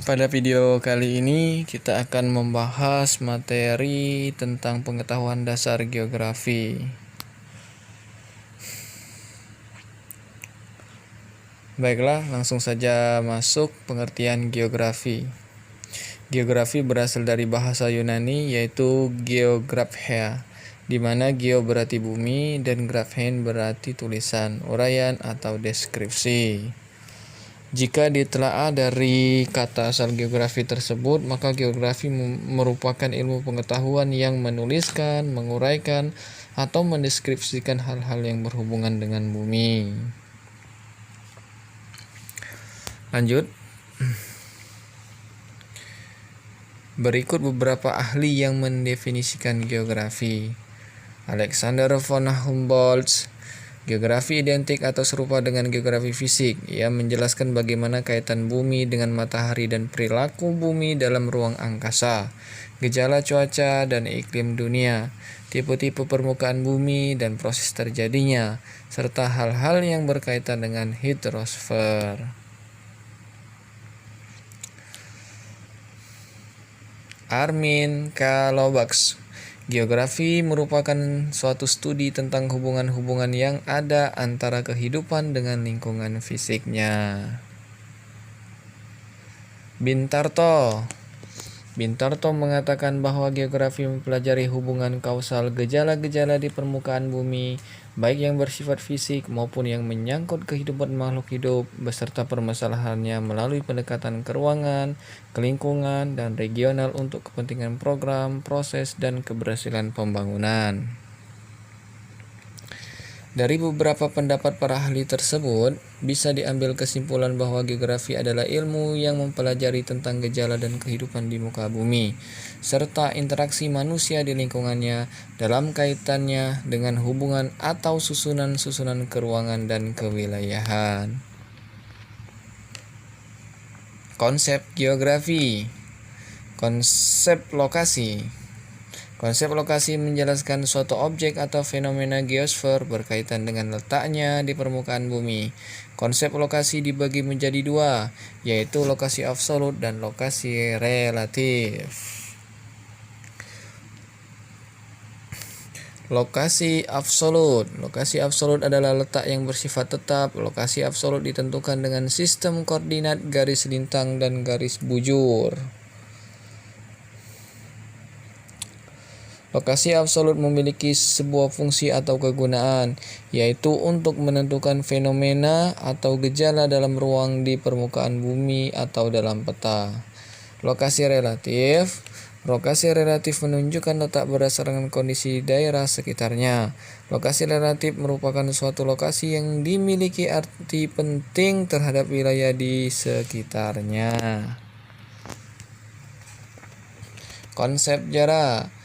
Pada video kali ini kita akan membahas materi tentang pengetahuan dasar geografi. Baiklah, langsung saja masuk pengertian geografi. Geografi berasal dari bahasa Yunani yaitu geographia, di mana geo berarti bumi dan graphein berarti tulisan, uraian atau deskripsi. Jika ditelaah dari kata asal geografi tersebut, maka geografi merupakan ilmu pengetahuan yang menuliskan, menguraikan, atau mendeskripsikan hal-hal yang berhubungan dengan bumi. Lanjut. Berikut beberapa ahli yang mendefinisikan geografi. Alexander von Humboldt. Geografi identik atau serupa dengan geografi fisik. Ia menjelaskan bagaimana kaitan bumi dengan matahari dan perilaku bumi dalam ruang angkasa, gejala cuaca dan iklim dunia, tipe-tipe permukaan bumi dan proses terjadinya, serta hal-hal yang berkaitan dengan hidrosfer. Armin K. Lobax. Geografi merupakan suatu studi tentang hubungan-hubungan yang ada antara kehidupan dengan lingkungan fisiknya. Bintarto mengatakan bahwa geografi mempelajari hubungan kausal gejala-gejala di permukaan bumi, baik yang bersifat fisik maupun yang menyangkut kehidupan makhluk hidup, beserta permasalahannya melalui pendekatan keruangan, kelingkungan, dan regional untuk kepentingan program, proses, dan keberhasilan pembangunan. Dari beberapa pendapat para ahli tersebut, bisa diambil kesimpulan bahwa geografi adalah ilmu yang mempelajari tentang gejala dan kehidupan di muka bumi, serta interaksi manusia di lingkungannya dalam kaitannya dengan hubungan atau susunan-susunan keruangan dan kewilayahan. Konsep geografi. Konsep lokasi. Konsep lokasi menjelaskan suatu objek atau fenomena geosfer berkaitan dengan letaknya di permukaan bumi. Konsep lokasi dibagi menjadi dua, yaitu lokasi absolut dan lokasi relatif. Lokasi absolut. Lokasi absolut adalah letak yang bersifat tetap. Lokasi absolut ditentukan dengan sistem koordinat garis lintang dan garis bujur. Lokasi absolut memiliki sebuah fungsi atau kegunaan, yaitu untuk menentukan fenomena atau gejala dalam ruang di permukaan bumi atau dalam peta. Lokasi relatif. Lokasi relatif menunjukkan letak berdasarkan kondisi daerah sekitarnya. Lokasi relatif merupakan suatu lokasi yang dimiliki arti penting terhadap wilayah di sekitarnya. Konsep jarak.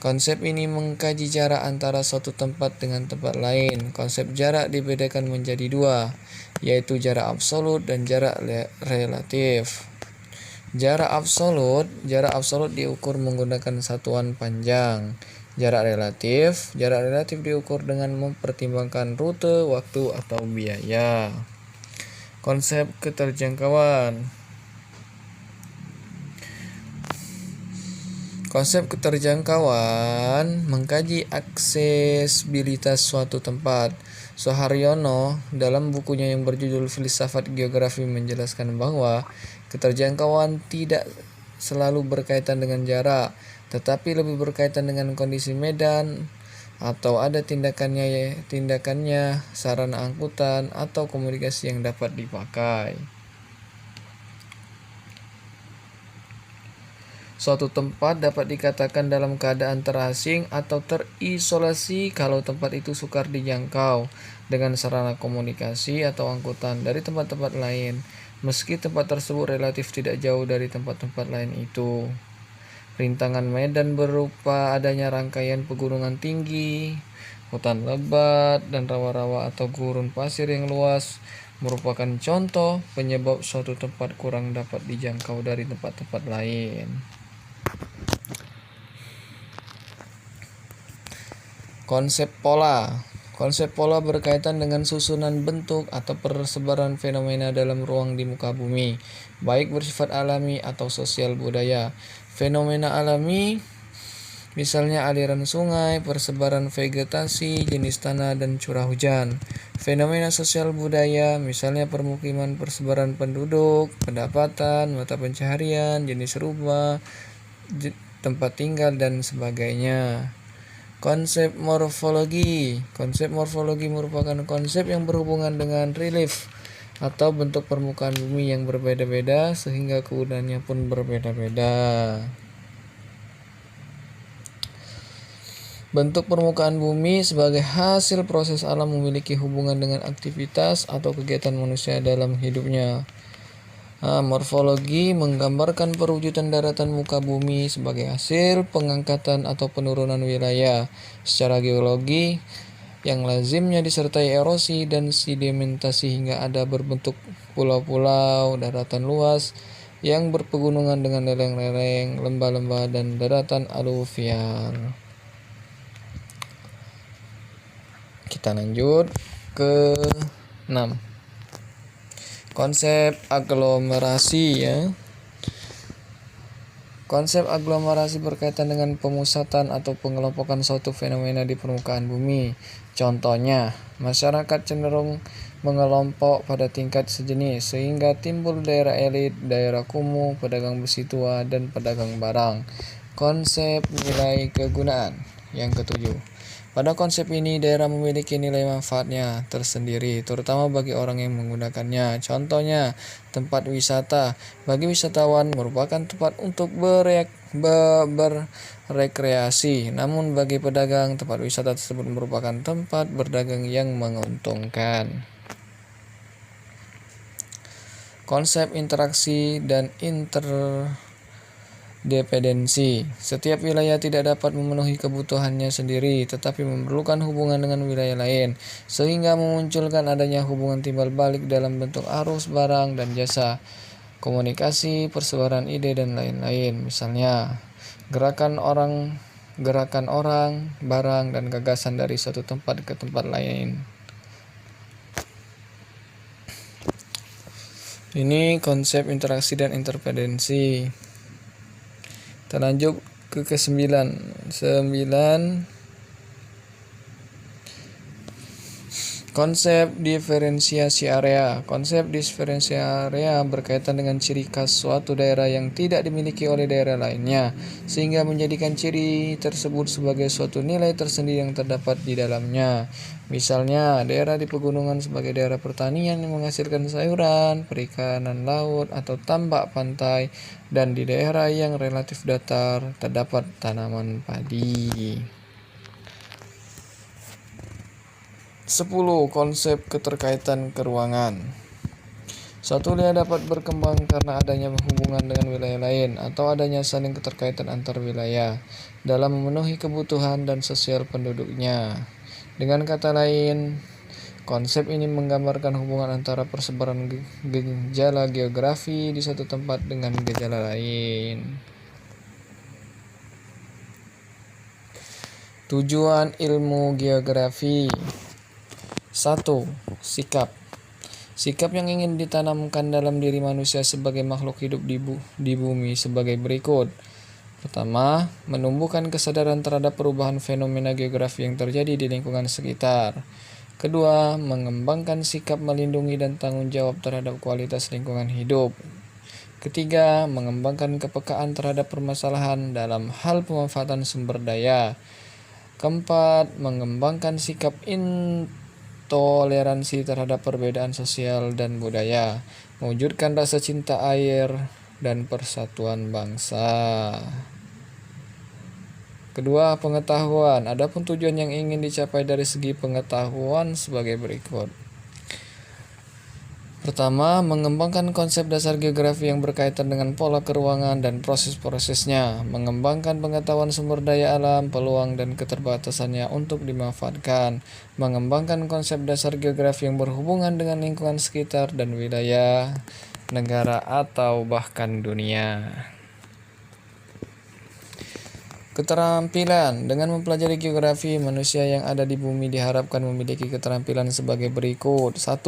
Konsep ini mengkaji jarak antara suatu tempat dengan tempat lain. Konsep jarak dibedakan menjadi dua, yaitu jarak absolut dan jarak relatif. Jarak absolut diukur menggunakan satuan panjang. Jarak relatif diukur dengan mempertimbangkan rute, waktu, atau biaya. Konsep keterjangkauan. Konsep keterjangkauan mengkaji aksesibilitas suatu tempat. Soeharyono dalam bukunya yang berjudul Filsafat Geografi menjelaskan bahwa keterjangkauan tidak selalu berkaitan dengan jarak, tetapi lebih berkaitan dengan kondisi medan atau ada tindakannya, sarana angkutan atau komunikasi yang dapat dipakai. Suatu tempat dapat dikatakan dalam keadaan terasing atau terisolasi kalau tempat itu sukar dijangkau dengan sarana komunikasi atau angkutan dari tempat-tempat lain, meski tempat tersebut relatif tidak jauh dari tempat-tempat lain itu. Rintangan medan berupa adanya rangkaian pegunungan tinggi, hutan lebat, dan rawa-rawa atau gurun pasir yang luas merupakan contoh penyebab suatu tempat kurang dapat dijangkau dari tempat-tempat lain. Konsep pola. Konsep pola berkaitan dengan susunan bentuk atau persebaran fenomena dalam ruang di muka bumi, baik bersifat alami atau sosial budaya. Fenomena alami misalnya aliran sungai, persebaran vegetasi, jenis tanah, dan curah hujan. Fenomena sosial budaya misalnya permukiman, persebaran penduduk, pendapatan, mata pencaharian, jenis rumah, tempat tinggal, dan sebagainya. Konsep morfologi. Konsep morfologi merupakan konsep yang berhubungan dengan relief atau bentuk permukaan bumi yang berbeda-beda sehingga kegunaannya pun berbeda-beda. Bentuk permukaan bumi sebagai hasil proses alam memiliki hubungan dengan aktivitas atau kegiatan manusia dalam hidupnya. Morfologi menggambarkan perwujudan daratan muka bumi sebagai hasil pengangkatan atau penurunan wilayah secara geologi yang lazimnya disertai erosi dan sedimentasi hingga ada berbentuk pulau-pulau, daratan luas yang berpegunungan dengan lereng-lereng, lembah-lembah, dan daratan aluvial. Kita lanjut ke 6. Konsep aglomerasi ya. Konsep aglomerasi berkaitan dengan pemusatan atau pengelompokan suatu fenomena di permukaan bumi. Contohnya, masyarakat cenderung mengelompok pada tingkat sejenis sehingga timbul daerah elit, daerah kumuh, pedagang besi tua, dan pedagang barang. Konsep nilai kegunaan yang ketujuh. Pada konsep ini, daerah memiliki nilai manfaatnya tersendiri, terutama bagi orang yang menggunakannya. Contohnya, tempat wisata. Bagi wisatawan, merupakan tempat untuk berrekreasi. Namun, bagi pedagang, tempat wisata tersebut merupakan tempat berdagang yang menguntungkan. Konsep interaksi dan interdependensi. Setiap wilayah tidak dapat memenuhi kebutuhannya sendiri, tetapi memerlukan hubungan dengan wilayah lain, sehingga memunculkan adanya hubungan timbal balik dalam bentuk arus barang dan jasa, komunikasi, persebaran ide, dan lain-lain. Misalnya, gerakan orang, barang, dan gagasan dari suatu tempat ke tempat lain. Ini konsep interaksi dan interdependensi. Kita lanjut ke ke-9. 9. Konsep diferensiasi area. Konsep diferensiasi area berkaitan dengan ciri khas suatu daerah yang tidak dimiliki oleh daerah lainnya, sehingga menjadikan ciri tersebut sebagai suatu nilai tersendiri yang terdapat di dalamnya. Misalnya, daerah di pegunungan sebagai daerah pertanian yang menghasilkan sayuran, perikanan laut, atau tambak pantai, dan di daerah yang relatif datar terdapat tanaman padi. 10. Konsep keterkaitan keruangan. Suatu wilayah dapat berkembang karena adanya hubungan dengan wilayah lain atau adanya saling keterkaitan antar wilayah dalam memenuhi kebutuhan dan sosial penduduknya. Dengan kata lain, konsep ini menggambarkan hubungan antara persebaran gejala geografi di suatu tempat dengan gejala lain. Tujuan ilmu geografi. 1. Sikap. Sikap yang ingin ditanamkan dalam diri manusia sebagai makhluk hidup di bumi sebagai berikut. Pertama, menumbuhkan kesadaran terhadap perubahan fenomena geografi yang terjadi di lingkungan sekitar. Kedua, mengembangkan sikap melindungi dan tanggung jawab terhadap kualitas lingkungan hidup. Ketiga, mengembangkan kepekaan terhadap permasalahan dalam hal pemanfaatan sumber daya. Keempat, mengembangkan sikap toleransi terhadap perbedaan sosial dan budaya, mewujudkan rasa cinta air dan persatuan bangsa. Kedua, pengetahuan. Adapun tujuan yang ingin dicapai dari segi pengetahuan sebagai berikut. Pertama, mengembangkan konsep dasar geografi yang berkaitan dengan pola keruangan dan proses-prosesnya, mengembangkan pengetahuan sumber daya alam, peluang dan keterbatasannya untuk dimanfaatkan, mengembangkan konsep dasar geografi yang berhubungan dengan lingkungan sekitar dan wilayah, negara atau bahkan dunia. Keterampilan. Dengan mempelajari geografi, manusia yang ada di bumi diharapkan memiliki keterampilan sebagai berikut. 1.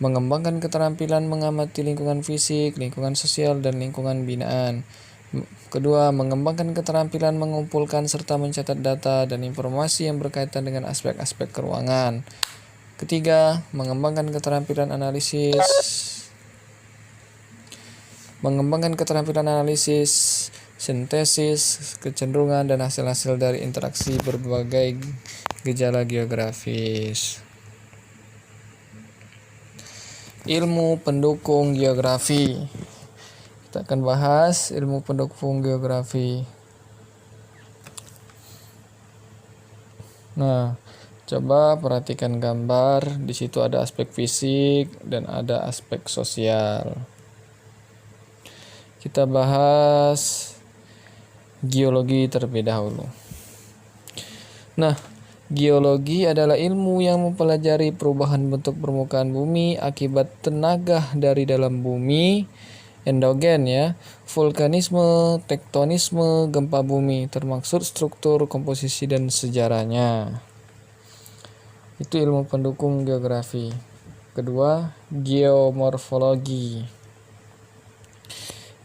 Mengembangkan keterampilan mengamati lingkungan fisik, lingkungan sosial, dan lingkungan binaan. Kedua, mengembangkan keterampilan mengumpulkan serta mencatat data dan informasi yang berkaitan dengan aspek-aspek keuangan. Ketiga, mengembangkan keterampilan analisis, sintesis, kecenderungan, dan hasil-hasil dari interaksi berbagai gejala geografis. Ilmu pendukung geografi. Kita akan bahas ilmu pendukung geografi. Nah, coba perhatikan gambar. Di situ ada aspek fisik dan ada aspek sosial. Kita bahas geologi terlebih dahulu. Nah, geologi adalah ilmu yang mempelajari perubahan bentuk permukaan bumi akibat tenaga dari dalam bumi, endogen ya, vulkanisme, tektonisme, gempa bumi, termasuk struktur, komposisi, dan sejarahnya. Itu ilmu pendukung geografi. Kedua, geomorfologi.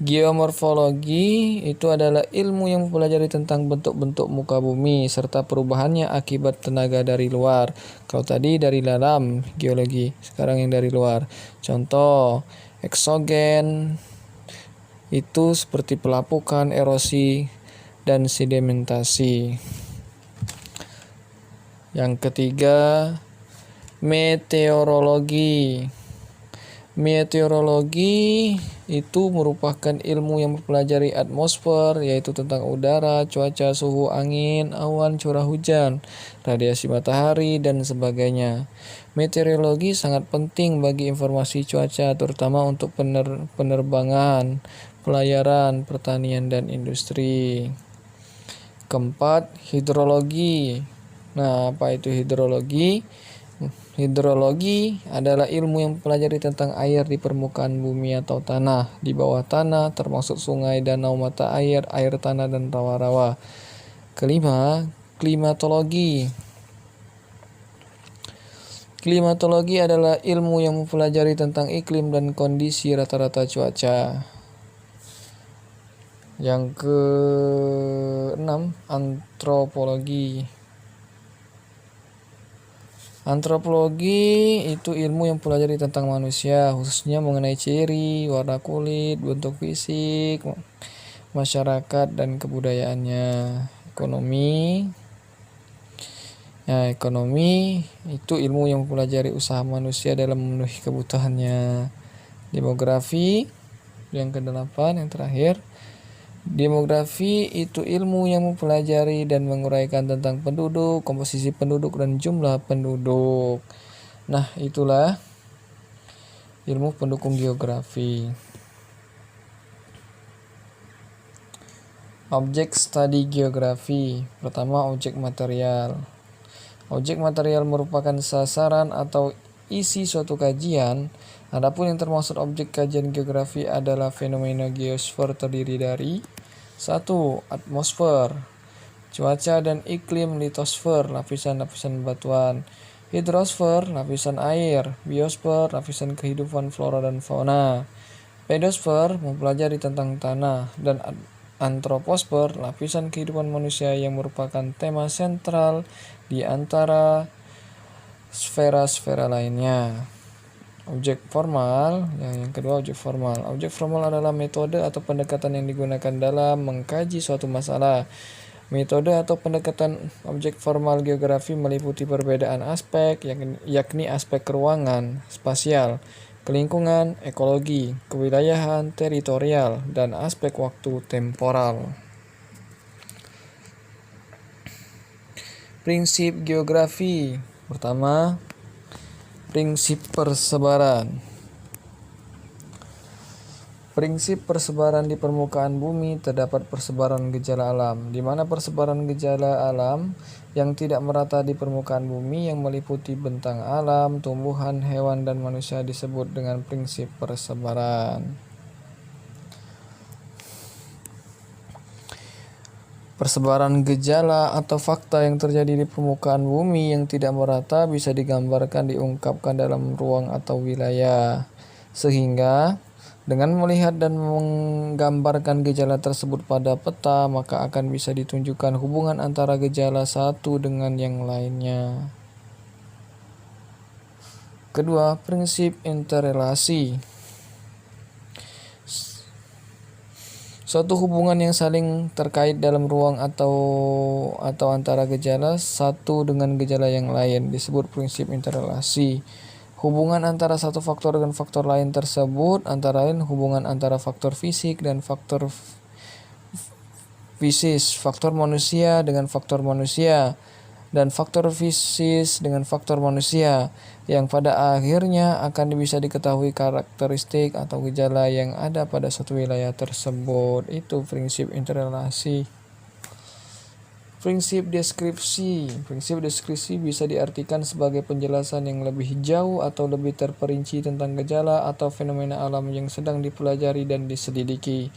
Geomorfologi itu adalah ilmu yang mempelajari tentang bentuk-bentuk muka bumi serta perubahannya akibat tenaga dari luar. Kalau tadi dari dalam geologi, sekarang yang dari luar. Contoh, eksogen itu seperti pelapukan, erosi, dan sedimentasi. Yang ketiga, meteorologi. Meteorologi itu merupakan ilmu yang mempelajari atmosfer, yaitu tentang udara, cuaca, suhu, angin, awan, curah hujan, radiasi matahari, dan sebagainya. Meteorologi sangat penting bagi informasi cuaca, terutama untuk penerbangan, pelayaran, pertanian, dan industri. Keempat, hidrologi. Nah, apa itu hidrologi? Hidrologi adalah ilmu yang mempelajari tentang air di permukaan bumi atau tanah, di bawah tanah, termasuk sungai, danau, mata air, air tanah, dan rawa-rawa. Kelima, klimatologi. Klimatologi adalah ilmu yang mempelajari tentang iklim dan kondisi rata-rata cuaca. Yang keenam, antropologi. Antropologi itu ilmu yang mempelajari tentang manusia, khususnya mengenai ciri, warna kulit, bentuk fisik, masyarakat, dan kebudayaannya. Ekonomi. Nah, ekonomi itu ilmu yang mempelajari usaha manusia dalam memenuhi kebutuhannya. Demografi, yang kedelapan, yang terakhir. Demografi itu ilmu yang mempelajari dan menguraikan tentang penduduk, komposisi penduduk, dan jumlah penduduk. Nah, itulah ilmu pendukung geografi. Objek studi geografi. Pertama, objek material. Objek material merupakan sasaran atau isi suatu kajian. Adapun yang termasuk objek kajian geografi adalah fenomena geosfer terdiri dari 1. Atmosfer, cuaca dan iklim, litosfer, lapisan-lapisan batuan, hidrosfer, lapisan air, biosfer, lapisan kehidupan flora dan fauna, pedosfer, mempelajari tentang tanah, dan antroposfer, lapisan kehidupan manusia yang merupakan tema sentral di antara sfera-sfera lainnya. Objek formal, yang kedua objek formal. Objek formal adalah metode atau pendekatan yang digunakan dalam mengkaji suatu masalah. Metode atau pendekatan objek formal geografi meliputi perbedaan aspek, yakni aspek ruangan, spasial, kelingkungan, ekologi, kewilayahan, teritorial, dan aspek waktu temporal. Prinsip geografi. Pertama, prinsip persebaran. Prinsip persebaran di permukaan bumi terdapat persebaran gejala alam, di mana persebaran gejala alam yang tidak merata di permukaan bumi yang meliputi bentang alam, tumbuhan, hewan, dan manusia disebut dengan prinsip persebaran. Persebaran gejala atau fakta yang terjadi di permukaan bumi yang tidak merata bisa digambarkan diungkapkan dalam ruang atau wilayah. Sehingga dengan melihat dan menggambarkan gejala tersebut pada peta, maka akan bisa ditunjukkan hubungan antara gejala satu dengan yang lainnya. Kedua, prinsip interrelasi. Suatu hubungan yang saling terkait dalam ruang atau antara gejala satu dengan gejala yang lain disebut prinsip interrelasi. Hubungan antara satu faktor dengan faktor lain tersebut antara lain hubungan antara faktor fisik dan faktor fisis, faktor manusia dengan faktor manusia, dan faktor fisis dengan faktor manusia, yang pada akhirnya akan bisa diketahui karakteristik atau gejala yang ada pada suatu wilayah tersebut. Itu prinsip interrelasi. Prinsip deskripsi. Prinsip deskripsi bisa diartikan sebagai penjelasan yang lebih jauh atau lebih terperinci tentang gejala atau fenomena alam yang sedang dipelajari dan diselidiki.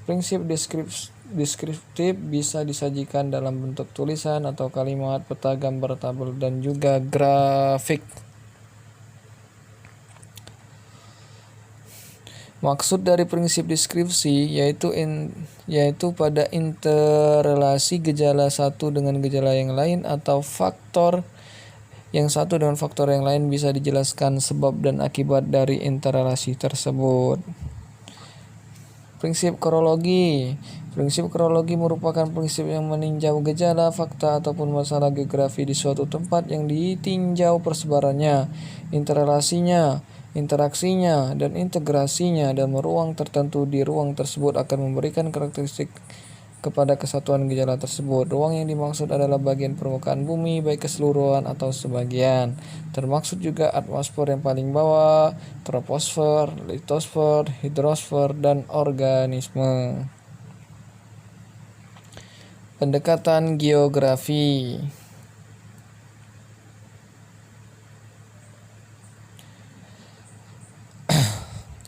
Prinsip deskriptif bisa disajikan dalam bentuk tulisan atau kalimat, peta, gambar, tabel, dan juga grafik. Maksud dari prinsip deskripsi yaitu pada interrelasi gejala satu dengan gejala yang lain atau faktor yang satu dengan faktor yang lain bisa dijelaskan sebab dan akibat dari interrelasi tersebut. Prinsip korologi. Prinsip korologi merupakan prinsip yang meninjau gejala, fakta, ataupun masalah geografi di suatu tempat yang ditinjau persebarannya, interrelasinya, interaksinya, dan integrasinya dalam ruang tertentu. Di ruang tersebut akan memberikan karakteristik kepada kesatuan gejala tersebut. Ruang yang dimaksud adalah bagian permukaan bumi, baik keseluruhan atau sebagian. Termaksud juga atmosfer yang paling bawah, troposfer, litosfer, hidrosfer, dan organisme. Pendekatan geografi.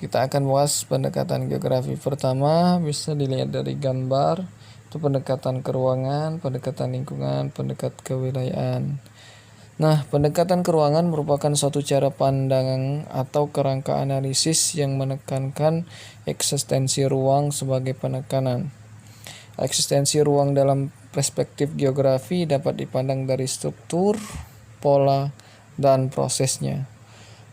Kita akan bahas pendekatan geografi. Pertama, bisa dilihat dari gambar, itu pendekatan ke ruangan, pendekatan lingkungan, pendekatan kewilayahan. Nah, pendekatan ke ruangan merupakan suatu cara pandang atau kerangka analisis yang menekankan eksistensi ruang sebagai penekanan. Eksistensi ruang dalam perspektif geografi dapat dipandang dari struktur, pola, dan prosesnya.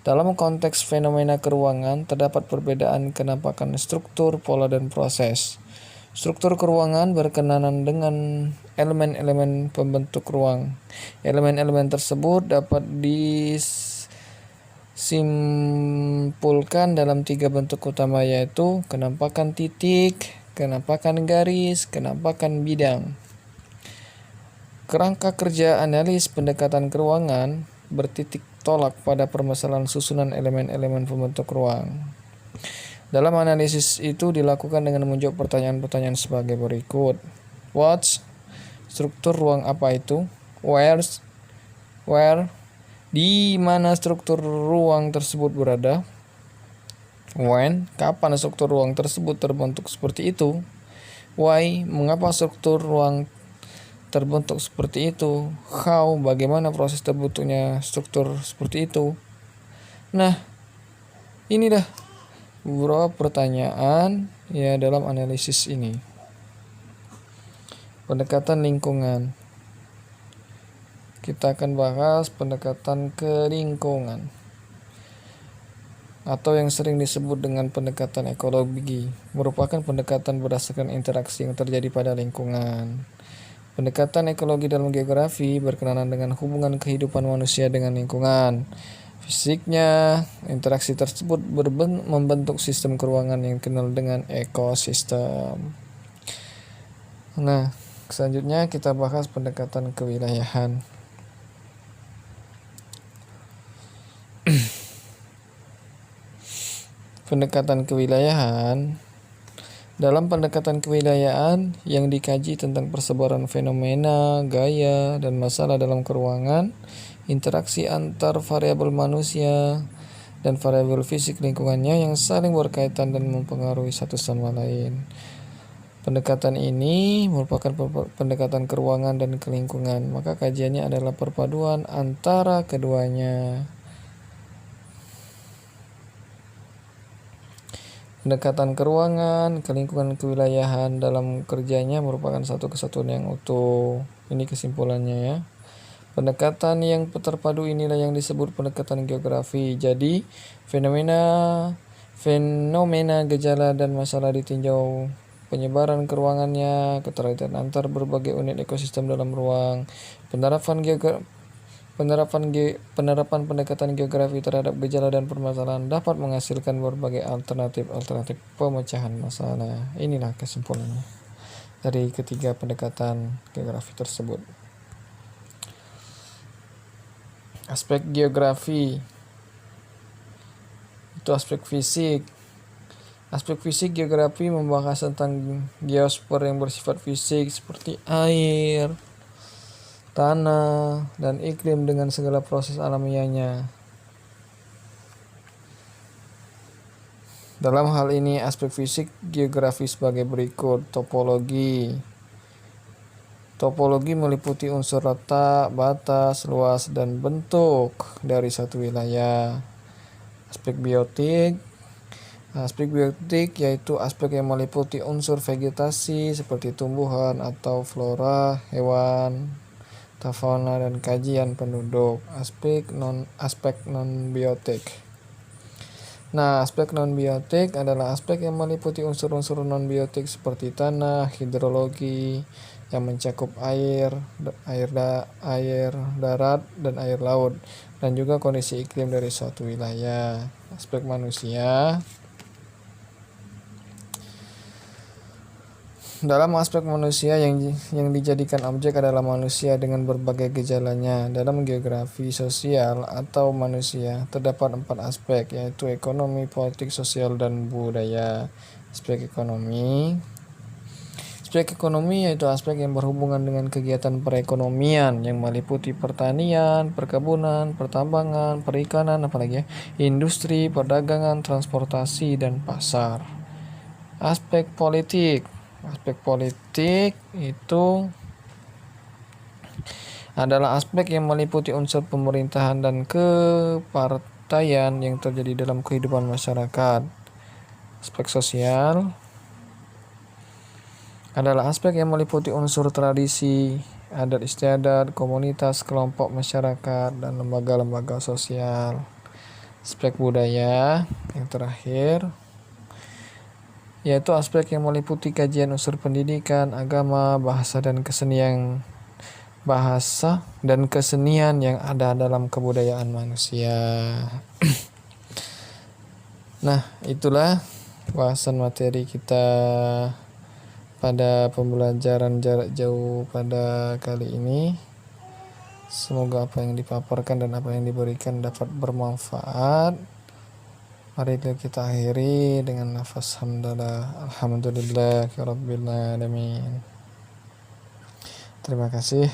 Dalam konteks fenomena keruangan, terdapat perbedaan kenampakan struktur, pola, dan proses. Struktur keruangan berkenaan dengan elemen-elemen pembentuk ruang. Elemen-elemen tersebut dapat disimpulkan dalam 3 bentuk utama, yaitu kenampakan titik, kenampakan garis, kenampakan bidang. Kerangka kerja analis pendekatan keruangan bertitik tolak pada permasalahan susunan elemen-elemen pembentuk ruang. Dalam analisis itu dilakukan dengan menjawab pertanyaan-pertanyaan sebagai berikut. What? Struktur ruang apa itu? Where? Di mana struktur ruang tersebut berada? When? Kapan struktur ruang tersebut terbentuk seperti itu? Why? Mengapa struktur ruang terbentuk seperti itu? How? Bagaimana proses terbentuknya struktur seperti itu? Nah, ini dah beberapa pertanyaan ya dalam analisis ini. Pendekatan lingkungan. Kita akan bahas pendekatan ke lingkungan, atau yang sering disebut dengan pendekatan ekologi, merupakan pendekatan berdasarkan interaksi yang terjadi pada lingkungan. Pendekatan ekologi dalam geografi berkenaan dengan hubungan kehidupan manusia dengan lingkungan. Fisiknya, interaksi tersebut membentuk sistem keruangan yang dikenal dengan ekosistem. Nah, selanjutnya kita bahas pendekatan kewilayahan. Pendekatan kewilayahan. Dalam pendekatan kewilayahan yang dikaji tentang persebaran fenomena, gaya, dan masalah dalam keruangan, interaksi antar variabel manusia dan variabel fisik lingkungannya yang saling berkaitan dan mempengaruhi satu sama lain. Pendekatan ini merupakan pendekatan ke ruangan dan ke lingkungan, maka kajiannya adalah perpaduan antara keduanya. Pendekatan ke ruangan, ke lingkungan, kewilayahan dalam kerjanya merupakan satu kesatuan yang utuh. Ini kesimpulannya ya. Pendekatan yang terpadu inilah yang disebut pendekatan geografi. Jadi, fenomena, gejala dan masalah ditinjau penyebaran ke ruangannya, keterkaitan antar berbagai unit ekosistem dalam ruang, penerapan pendekatan geografi terhadap gejala dan permasalahan dapat menghasilkan berbagai alternatif pemecahan masalah. Inilah kesimpulannya dari ketiga pendekatan geografi tersebut. Aspek geografi itu aspek fisik. Aspek fisik geografi membahas tentang geosfer yang bersifat fisik seperti air, tanah, dan iklim dengan segala proses alamiahnya. Dalam hal ini aspek fisik geografi sebagai berikut. Topologi. Topologi meliputi unsur letak, batas, luas, dan bentuk dari satu wilayah. Aspek biotik. Aspek biotik yaitu aspek yang meliputi unsur vegetasi seperti tumbuhan atau flora, hewan, fauna, dan kajian penduduk. Aspek non biotik. Nah, aspek non biotik adalah aspek yang meliputi unsur-unsur non biotik seperti tanah, hidrologi yang mencakup air, darat, dan air laut, dan juga kondisi iklim dari suatu wilayah. Aspek manusia. Dalam aspek manusia yang dijadikan objek adalah manusia dengan berbagai gejalanya. Dalam geografi sosial atau manusia terdapat 4 aspek, yaitu ekonomi, politik, sosial, dan budaya. Aspek ekonomi. Aspek ekonomi yaitu aspek yang berhubungan dengan kegiatan perekonomian yang meliputi pertanian, perkebunan, pertambangan, perikanan, industri, perdagangan, transportasi, dan pasar. Aspek politik. Aspek politik itu adalah aspek yang meliputi unsur pemerintahan dan kepartaian yang terjadi dalam kehidupan masyarakat. Aspek sosial adalah aspek yang meliputi unsur tradisi, adat istiadat, komunitas, kelompok masyarakat, dan lembaga-lembaga sosial. Aspek budaya yang terakhir yaitu aspek yang meliputi kajian unsur pendidikan, agama, bahasa dan kesenian yang ada dalam kebudayaan manusia. Nah, itulah bahasan materi kita pada pembelajaran jarak jauh pada kali ini. Semoga apa yang dipaparkan dan apa yang diberikan dapat bermanfaat. Mari kita akhiri dengan nafas hamdalah. Alhamdulillahirabbil alamin. Terima kasih.